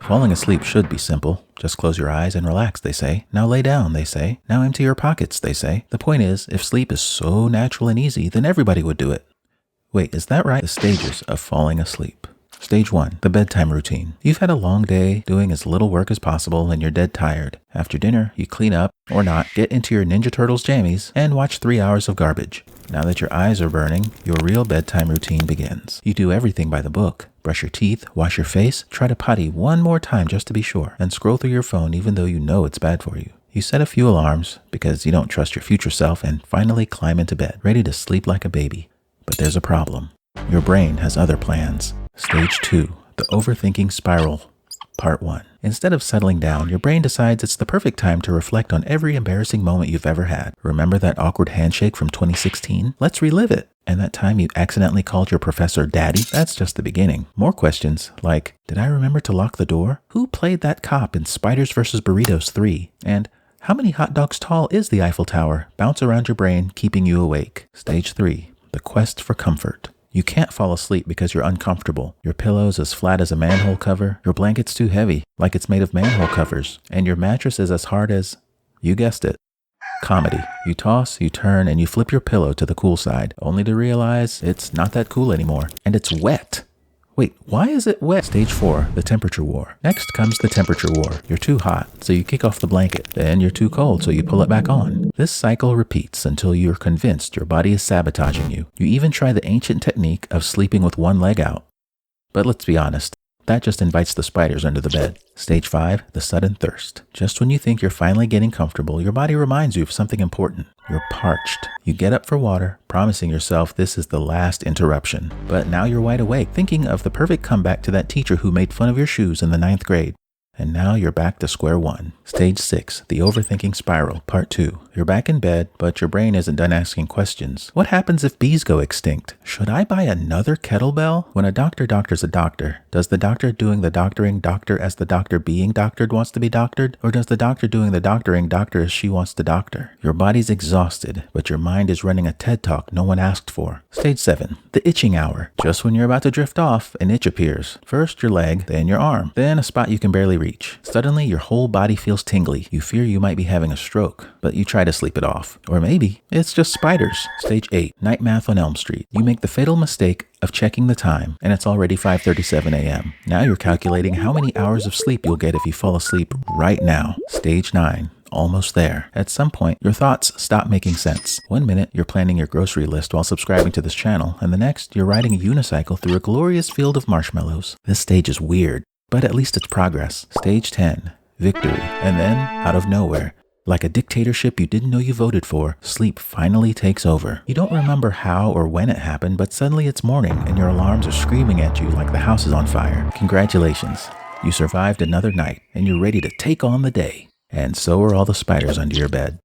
Falling asleep should be simple. Just close your eyes and relax, they say. Now lay down, they say. Now empty your pockets, they say. The point is, if sleep is so natural and easy, then everybody would do it. Wait, is that right? The stages of falling asleep. Stage 1, the bedtime routine. You've had a long day doing as little work as possible and you're dead tired. After dinner, you clean up, or not, get into your Ninja Turtles jammies, and watch 3 hours of garbage. Now that your eyes are burning, your real bedtime routine begins. You do everything by the book. Brush your teeth, wash your face, try to potty one more time just to be sure, and scroll through your phone even though you know it's bad for you. You set a few alarms because you don't trust your future self and finally climb into bed, ready to sleep like a baby. But there's a problem. Your brain has other plans. Stage 2, the overthinking spiral. Part 1. Instead of settling down, your brain decides it's the perfect time to reflect on every embarrassing moment you've ever had. Remember that awkward handshake from 2016? Let's relive it. And that time you accidentally called your professor daddy? That's just the beginning. More questions like, did I remember to lock the door? Who played that cop in Spiders vs. Burritos 3? And how many hot dogs tall is the Eiffel Tower? Bounce around your brain, keeping you awake. Stage 3, the quest for comfort. You can't fall asleep because you're uncomfortable. Your pillow's as flat as a manhole cover, your blanket's too heavy, like it's made of manhole covers, and your mattress is as hard as, you guessed it, comedy. You toss, you turn, and you flip your pillow to the cool side, only to realize it's not that cool anymore, and it's wet. Wait, why is it wet? Stage 4, the temperature war. Next comes the temperature war. You're too hot, so you kick off the blanket. Then you're too cold, so you pull it back on. This cycle repeats until you're convinced your body is sabotaging you. You even try the ancient technique of sleeping with one leg out. But let's be honest, that just invites the spiders under the bed. Stage 5, the sudden thirst. Just when you think you're finally getting comfortable, your body reminds you of something important. You're parched. You get up for water, promising yourself this is the last interruption. But now you're wide awake, thinking of the perfect comeback to that teacher who made fun of your shoes in the 9th grade. And now you're back to square one. Stage 6, the overthinking spiral, part 2. You're back in bed, but your brain isn't done asking questions. What happens if bees go extinct? Should I buy another kettlebell? When a doctor doctors a doctor, does the doctor doing the doctoring doctor as the doctor being doctored wants to be doctored? Or does the doctor doing the doctoring doctor as she wants to doctor? Your body's exhausted, but your mind is running a TED Talk no one asked for. Stage 7, the itching hour. Just when you're about to drift off, an itch appears. First your leg, then your arm, then a spot you can barely reach. Suddenly, your whole body feels tingly. You fear you might be having a stroke, but you try to sleep it off. Or maybe it's just spiders. Stage 8, night math on Elm Street. You make the fatal mistake of checking the time, and it's already 5:37 a.m. Now you're calculating how many hours of sleep you'll get if you fall asleep right now. Stage 9. Almost there. At some point, your thoughts stop making sense. One minute, you're planning your grocery list while subscribing to this channel, and the next, you're riding a unicycle through a glorious field of marshmallows. This stage is weird, but at least it's progress. Stage 10, victory. And then, out of nowhere, like a dictatorship you didn't know you voted for, sleep finally takes over. You don't remember how or when it happened, but suddenly it's morning and your alarms are screaming at you like the house is on fire. Congratulations. You survived another night and you're ready to take on the day. And so are all the spiders under your bed.